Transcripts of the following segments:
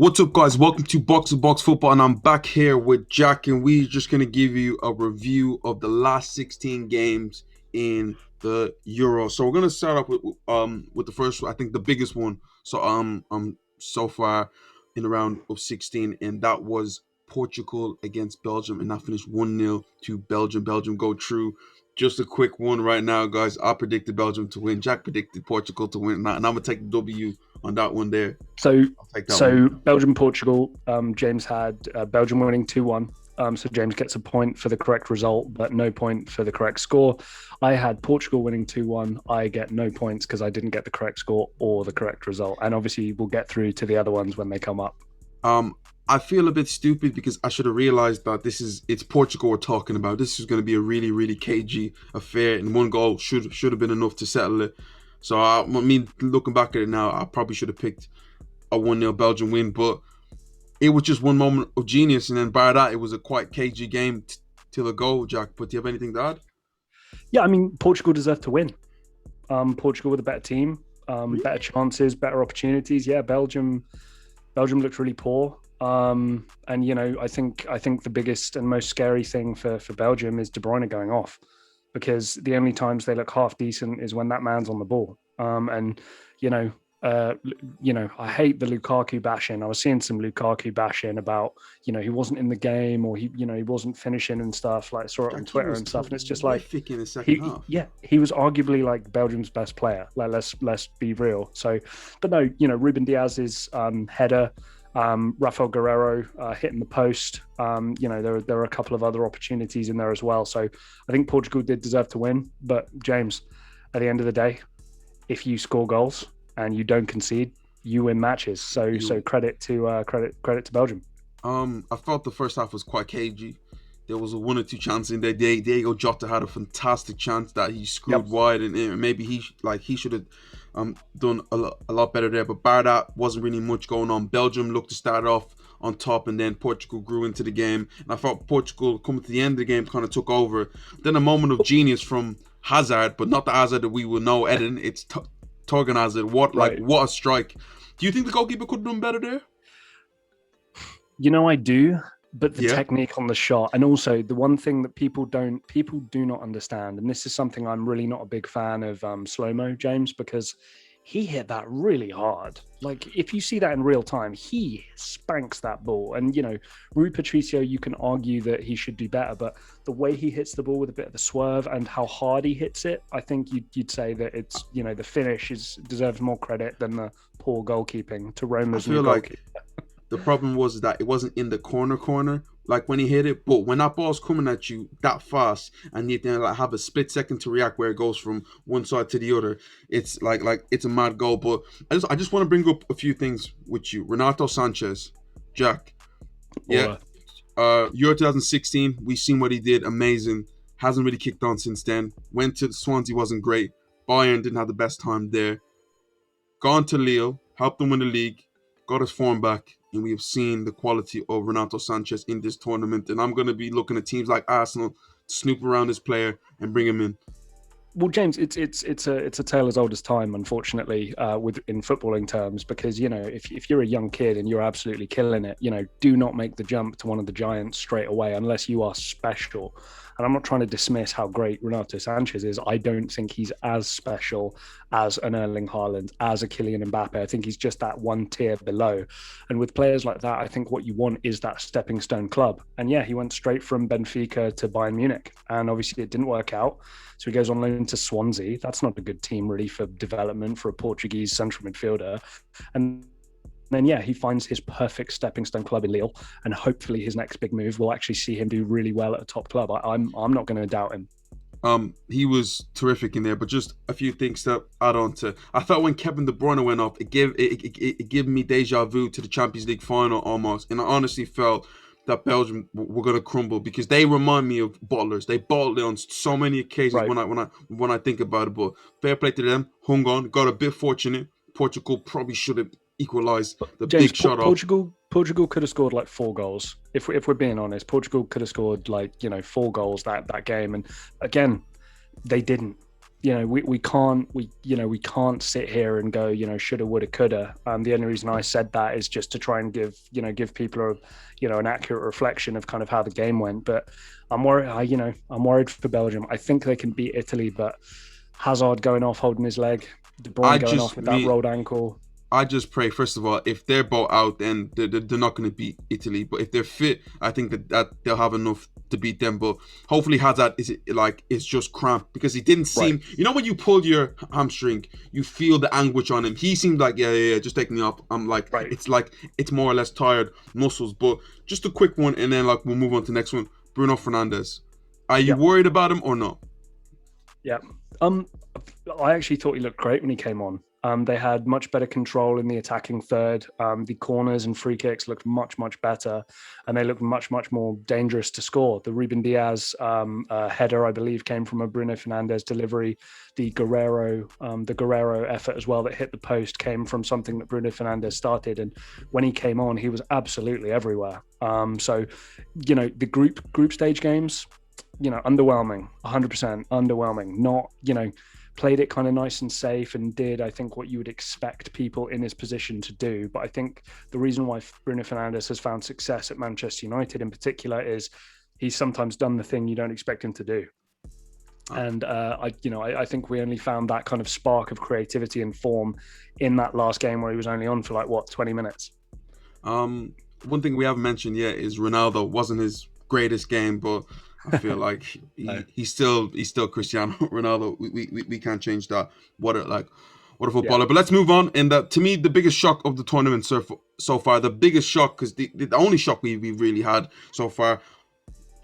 What's up, guys? Welcome to Box to Box Football, and I'm back here with Jack, and we're just gonna give you a review of the last 16 games in the Euro. So we're gonna start off with the first, I think the biggest one. So far in the round of 16, and that was Portugal against Belgium, and that finished 1-0 to Belgium. Belgium go through. Just a quick one right now, guys. I predicted Belgium to win. Jack predicted Portugal to win, and I'm gonna take the W on that one there. So, I'll take that so one. Belgium, Portugal. James had Belgium winning 2-1. So James gets a point for the correct result, but no point for the correct score. I had Portugal winning 2-1. I get no points because I didn't get the correct score or the correct result. And obviously, we'll get through to the other ones when they come up. I feel a bit stupid because I should have realized that it's Portugal we're talking about. This is going to be a really, really cagey affair, and one goal should have been enough to settle it. So looking back at it now, I probably should have picked a 1-0 Belgium win, but it was just one moment of genius, and then by that, it was a quite cagey game till a goal, Jack. But do you have anything to add? Yeah, I mean, Portugal deserved to win. Portugal with a better team, better chances, better opportunities. Yeah, Belgium looked really poor. And I think the biggest and most scary thing for Belgium is De Bruyne going off, because the only times they look half decent is when that man's on the ball. I hate the Lukaku bashing. I was seeing some Lukaku bashing about, he wasn't in the game, or he wasn't finishing and stuff. Like, I saw it on Twitter and stuff, and it's just like in the second half. He was arguably like Belgium's best player. Like, let's be real. So, but no, Ruben Diaz's header. Rafael Guerrero hitting the post. There are a couple of other opportunities in there as well. So I think Portugal did deserve to win. But James, at the end of the day, if you score goals and you don't concede, you win matches. So credit to Belgium. I felt the first half was quite cagey. There was a one or two chances in there. Diego Jota had a fantastic chance that he screwed wide, and maybe he should have done a lot better there. But bar that, wasn't really much going on. Belgium looked to start off on top, and then Portugal grew into the game. And I thought Portugal, coming to the end of the game, kind of took over. Then a moment of genius from Hazard, but not the Hazard that we will know, Eden. It's Torgan Hazard. What a strike! Do you think the goalkeeper could have done better there? I do. But the technique on the shot, and also the one thing that people do not understand, and this is something I'm really not a big fan of slow-mo, James, because he hit that really hard. Like, if you see that in real time, he spanks that ball. And, Rui Patricio, you can argue that he should do better, but the way he hits the ball with a bit of a swerve and how hard he hits it, I think you'd say that it's, the finish deserves more credit than the poor goalkeeping to Roma's new goalkeeper. The problem was that it wasn't in the corner, like when he hit it. But when that ball's coming at you that fast, and you then have a split second to react, where it goes from one side to the other, it's like it's a mad goal. But I just want to bring up a few things with you. Renato Sanchez, Jack. Yeah. Euro 2016, we've seen what he did. Amazing. Hasn't really kicked on since then. Went to Swansea, wasn't great. Bayern didn't have the best time there. Gone to Lille, helped them win the league, got his form back. And we have seen the quality of Renato Sanchez in this tournament. And I'm going to be looking at teams like Arsenal to snoop around this player and bring him in. Well, James, it's a tale as old as time, unfortunately, in footballing terms, because if you're a young kid and you're absolutely killing it, do not make the jump to one of the giants straight away unless you are special. And I'm not trying to dismiss how great Renato Sanchez is. I don't think he's as special as an Erling Haaland, as a Kylian Mbappe. I think he's just that one tier below. And with players like that, I think what you want is that stepping stone club. And yeah, he went straight from Benfica to Bayern Munich. And obviously it didn't work out. So he goes on loan to Swansea. That's not a good team really for development for a Portuguese central midfielder. And then, he finds his perfect stepping stone club in Lille, and hopefully his next big move will actually see him do really well at a top club. I'm not going to doubt him. He was terrific in there, but just a few things to add on to. I thought when Kevin De Bruyne went off, it gave me deja vu to the Champions League final almost, and I honestly felt that Belgium were going to crumble because they remind me of bottlers. They bottled it on so many occasions when I think about it. But fair play to them, hung on, got a bit fortunate. Portugal probably should have equalised the James, big shot off. Portugal could have scored like 4 goals. If we're being honest, Portugal could have scored 4 goals that game. And again, they didn't. we can't sit here and go, shoulda, woulda, coulda. The only reason I said that is just to try and give people an accurate reflection of kind of how the game went. But I'm worried. I'm worried for Belgium. I think they can beat Italy, but Hazard going off holding his leg, De Bruyne going off with that rolled ankle. I just pray, first of all, if they're both out, then they're not going to beat Italy. But if they're fit, I think that they'll have enough to beat them. But hopefully Hazard is just cramped, because he didn't seem, when you pull your hamstring, you feel the anguish on him. He seemed like, yeah, just take me up. I'm like, it's more or less tired muscles. But just a quick one, and then we'll move on to the next one. Bruno Fernandes. Are you worried about him or not? Yeah. I actually thought he looked great when he came on. They had much better control in the attacking third. The corners and free kicks looked much, much better, and they looked much, much more dangerous to score. The Ruben Diaz header, I believe, came from a Bruno Fernandes delivery. The Guerrero effort as well that hit the post came from something that Bruno Fernandes started. And when he came on, he was absolutely everywhere. So, the group stage games, underwhelming, 100% underwhelming. Not, played it kind of nice and safe and did, I think, what you would expect people in his position to do. But I think the reason why Bruno Fernandes has found success at Manchester United in particular is he's sometimes done the thing you don't expect him to do. And I think we only found that kind of spark of creativity and form in that last game where he was only on for 20 minutes. One thing we haven't mentioned yet is Ronaldo. Wasn't his greatest game, but I feel like he's still Cristiano Ronaldo. We can't change that. What a footballer. Yeah. But let's move on. And to me, the biggest shock of the tournament so far, the biggest shock, because the only shock we really had so far,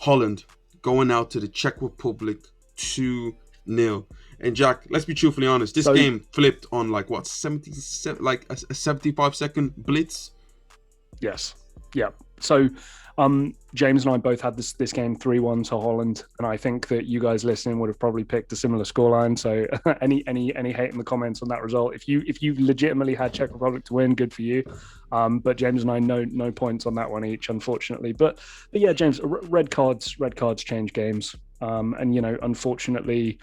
Holland going out to the Czech Republic 2-0. And Jack, let's be truthfully honest. This game flipped on 77, a 75-second blitz. Yes. Yeah. So James and I both had this game 3-1 to Holland, and I think that you guys listening would have probably picked a similar scoreline. So any hate in the comments on that result. If you legitimately had Czech Republic to win, good for you. But James and I no points on that one each, unfortunately. But yeah, James, red cards change games, and unfortunately,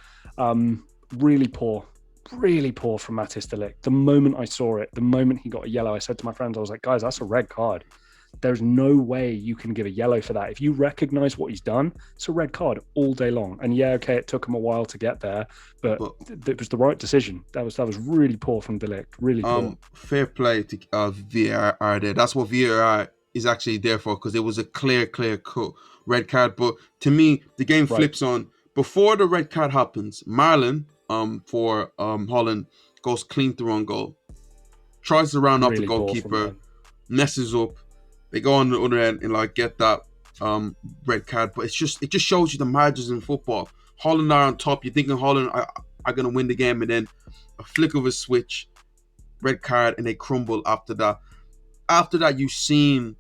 really poor from Matthijs de Ligt. The moment I saw it, the moment he got a yellow, I said to my friends, I was like, guys, that's a red card. There's no way you can give a yellow for that. If you recognize what he's done, it's a red card all day long. And yeah, okay, it took him a while to get there, but it was the right decision. That was really poor from de Ligt. Really poor. Fair play to VAR there. That's what VAR is actually there for, because it was a clear cut red card. But to me, the game flips on. Before the red card happens, Marlon for Holland goes clean through on goal. Tries to round off the goalkeeper, messes up. They go on the other end and get that red card, but it just shows you the margins in football. Holland are on top. You're thinking Holland are going to win the game, and then a flick of a switch, red card, and they crumble after that. After that, you've seen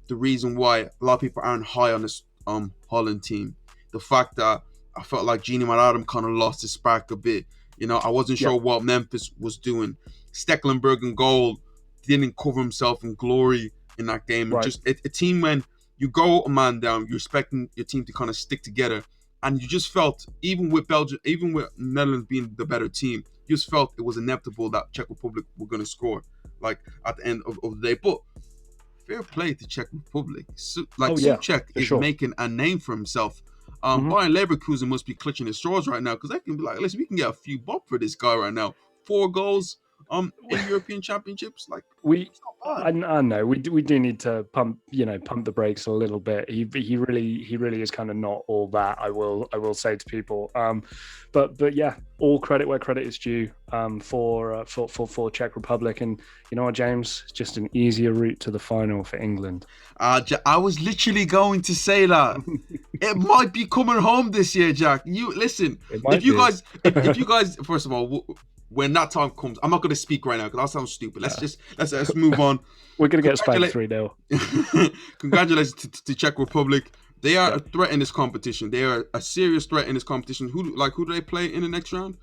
the reason why a lot of people aren't high on this Holland team. The fact that I felt like Gini Wijnaldum kind of lost his spark a bit. I wasn't sure what Memphis was doing. Stecklenburg in goal didn't cover himself in glory in that game. Right. Just a team, when you go a man down, you're expecting your team to kind of stick together, and you just felt, even with Belgium, even with Netherlands being the better team, you just felt it was inevitable that Czech Republic were going to score at the end of the day. But fair play to Czech Republic. Souček is making a name for himself. Bayern Leverkusen must be clutching his straws right now, because they can be like, listen, we can get a few bob for this guy right now. 4 goals in European Championships, I know we do need to pump the brakes a little bit. He really is kind of not all that, I will say to people. But yeah, all credit where credit is due for Czech Republic. And you know what, James, it's just an easier route to the final for England. I was literally going to say that it might be coming home this year, Jack. You listen, if you guys, first of all, when that time comes, I'm not going to speak right now because that sounds stupid. Let's move on. We're going to get spanked 3-0. Congratulations to Czech Republic. They are a threat in this competition. They are a serious threat in this competition. Who do they play in the next round?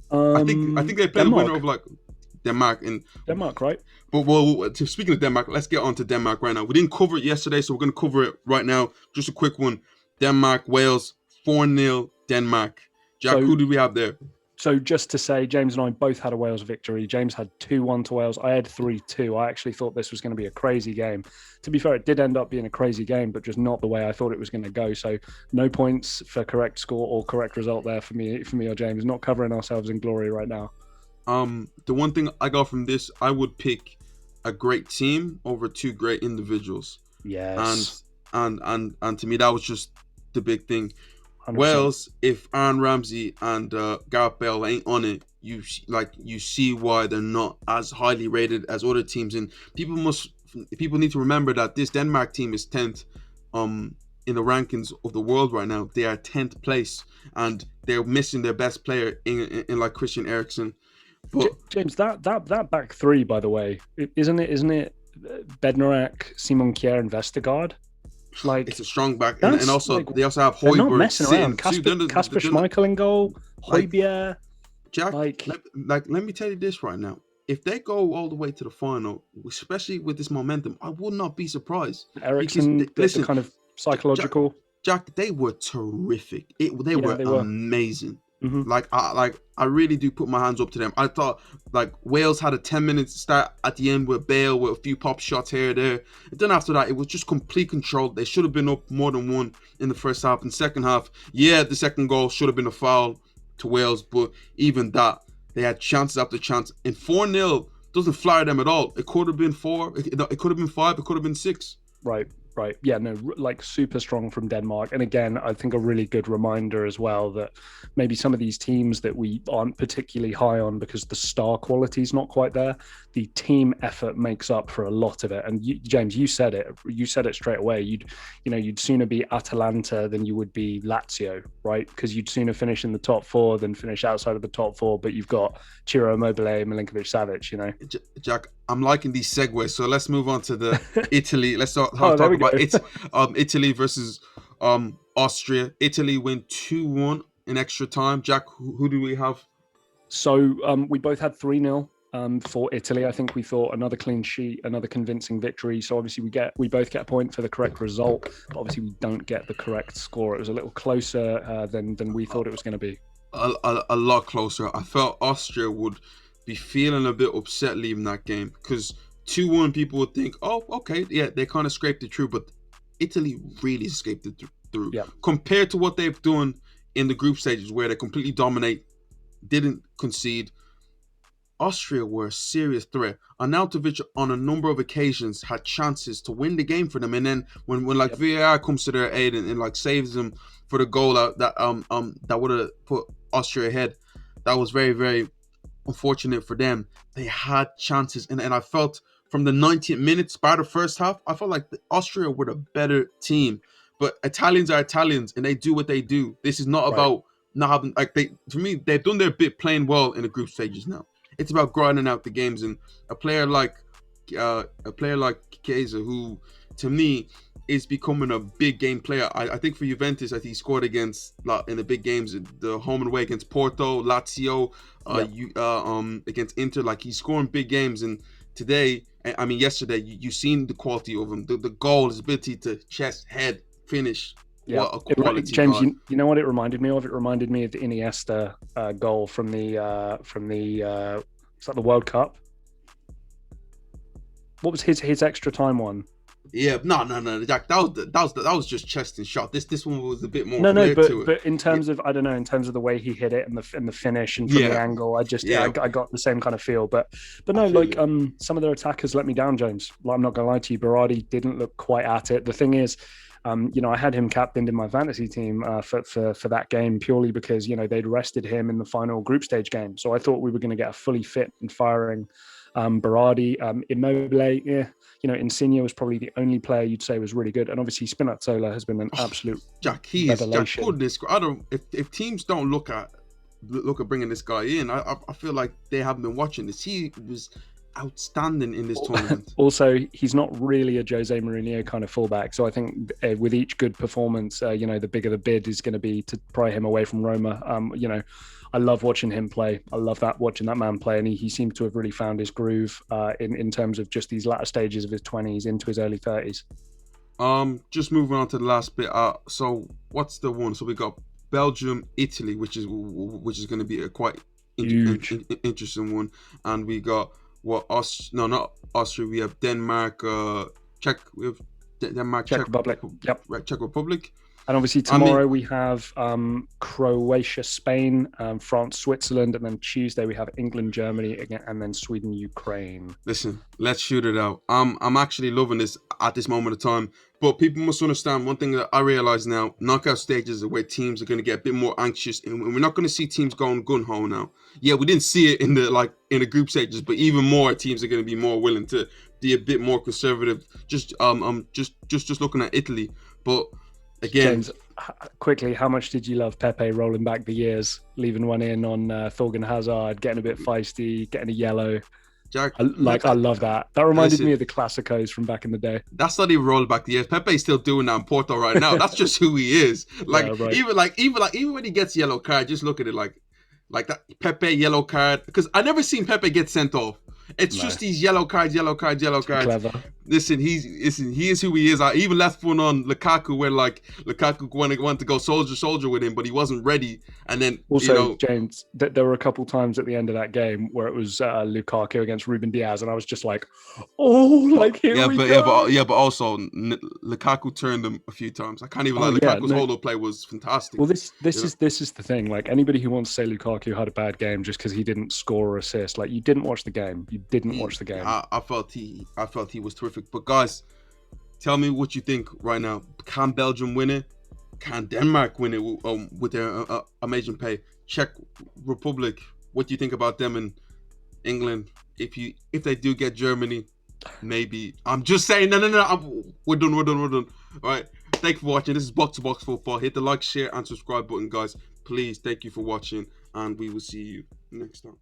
I think they play Denmark. The winner of Denmark, right? But speaking of Denmark, let's get on to Denmark right now. We didn't cover it yesterday, so we're going to cover it right now. Just a quick one. Denmark, Wales, 4-0 Denmark. Jack, So who do we have there? So just to say, James and I both had a Wales victory. James had 2-1 to Wales. I had 3-2. I actually thought this was going to be a crazy game. To be fair, it did end up being a crazy game, but just not the way I thought it was going to go. So no points for correct score or correct result there for me or James. Not covering ourselves in glory right now. The one thing I got from this, I would pick a great team over two great individuals. Yes. And to me, that was just the big thing. 100%. Wales, if Aaron Ramsey and Gareth Bale ain't on it, you see why they're not as highly rated as other teams. And people need to remember that this Denmark team is 10th in the rankings of the world right now. They are 10th place, and they're missing their best player in like Christian Eriksen. But James, that back three, by the way, isn't it Bednarak, Simon Kjær, and Vestergaard? Like, it's a strong back, and also like, they also have they're not Højbjerg messing around. Kasper Schmeichel in goal, Højbjerg. Jack, let me tell you this right now. If they go all the way to the final, especially with this momentum, I would not be surprised. Eriksen, listen, kind of psychological. Jack, they were terrific. They were amazing. Mm-hmm. I really do put my hands up to them. I thought like Wales had a 10-minute start at the end with Bale with a few pop shots here and there. And then after that, it was just complete control. They should have been up more than one in the first half. In the second half, the second goal should have been a foul to Wales, but even that, they had chances after chance. And 4-0 doesn't flatter them at all. It could have been 4. It could have been 5. It could have been 6. Right. Yeah, no, like super strong from Denmark. And again, I think a really good reminder as well that maybe some of these teams that we aren't particularly high on because the star quality is not quite there, the team effort makes up for a lot of it. And James, you said it straight away. You'd sooner be Atalanta than you would be Lazio, right? Because you'd sooner finish in the top 4 than finish outside of the top 4. But you've got Ciro Immobile, Milinkovic-Savic, Jack, I'm liking these segues, so let's move on to the Italy. Let's talk about Italy versus Austria. Italy win 2-1 in extra time. Jack, who do we have? So we both had 3-0 for Italy. I think we thought another clean sheet, another convincing victory. So obviously we both get a point for the correct result, but obviously we don't get the correct score. It was a little closer than we thought it was going to be. A lot closer. I felt Austria would be feeling a bit upset leaving that game because 2-1 people would think, oh, okay, yeah, they kind of scraped it through, but Italy really escaped it through. Yeah. Compared to what they've done in the group stages where they completely dominate, didn't concede, Austria were a serious threat. Arnautovic on a number of occasions had chances to win the game for them, and then when VAR comes to their aid and like saves them for the goal that would have put Austria ahead, that was very, very unfortunate for them. They had chances, and I felt from the 90th minutes by the first half, I felt like Austria were the better team. But Italians are Italians, and they do what they do. This is not about not having for me, they've done their bit playing well in the group stages now. It's about grinding out the games, and a player like Chiesa, who to me is becoming a big game player. I think for Juventus, I think he scored against in the big games, the home and away against Porto, Lazio, against Inter. Like, he's scoring big games, and today, I mean yesterday, you've seen the quality of him, the goal, his ability to chest, head, finish. Yeah, what a quality, James. You know what it reminded me of? It reminded me of the Iniesta goal from the was that the World Cup? What was his extra time one? Yeah, no, Jack. That was just chest and shot. This one was a bit more. But in terms of, I don't know, in terms of the way he hit it and the finish and from the angle, I got the same kind of feel. But no, like some of their attackers let me down, James. Like, I'm not gonna lie to you, Berardi didn't look quite at it. The thing is, I had him captained in my fantasy team for that game purely because they'd rested him in the final group stage game. So I thought we were going to get a fully fit and firing Berardi. Immobile, Insigne was probably the only player you'd say was really good, and obviously Spinazzola has been an absolute revelation. Goodness, I don't. If teams don't look at bringing this guy in, I feel like they haven't been watching this. He was outstanding in this tournament. Also, he's not really a Jose Mourinho kind of fullback, so I think with each good performance, the bigger the bid is going to be to pry him away from Roma. I love watching him play. I love watching that man play, and he seems to have really found his groove in terms of just these latter stages of his 20s into his early 30s. Just moving on to the last bit. So what's the one? So we got Belgium, Italy, which is going to be a quite Huge. interesting one. And we got no, not Austria. We have Denmark, Czech. We have Denmark, Czech Republic. Yep. Czech Republic. And obviously tomorrow we have Croatia, Spain, France, Switzerland, and then Tuesday we have England, Germany again, and then Sweden, Ukraine. Listen, let's shoot it out. I'm actually loving this at this moment of time. But people must understand one thing that I realize now: knockout stages are where teams are going to get a bit more anxious, and we're not going to see teams going gun ho now. Yeah, we didn't see it in the group stages, but even more teams are going to be more willing to be a bit more conservative. Just looking at Italy, but. Again, James, quickly, how much did you love Pepe rolling back the years, leaving one in on Thorgan Hazard, getting a bit feisty, getting a yellow? Jack, I love that. That reminded me of the Classicos from back in the day. That's not even rolling back the years. Pepe's still doing that in Porto right now. That's just who he is. Even when he gets yellow card, just look at it like that Pepe yellow card. Because I never seen Pepe get sent off. It's just these yellow cards. Clever. Listen, he is who he is. I even left one on Lukaku when Lukaku wanted to go soldier with him, but he wasn't ready. And then also, James, there were a couple times at the end of that game where it was Lukaku against Ruben Diaz, and I was just like, here we go. But also Lukaku turned him a few times. I can't even lie. Lukaku's hold-up play was fantastic. Well, this is the thing. Like, anybody who wants to say Lukaku had a bad game just because he didn't score or assist, like, you didn't watch the game. You didn't watch the game. I felt he was terrific. But guys, tell me what you think right now. Can Belgium win it? Can Denmark win it with their amazing pay? Czech Republic, what do you think about them in England? If they do get Germany, maybe. I'm just saying. No. We're done. All right. Thank you for watching. This is Box to Box Football. Hit the like, share, and subscribe button, guys. Please. Thank you for watching, and we will see you next time.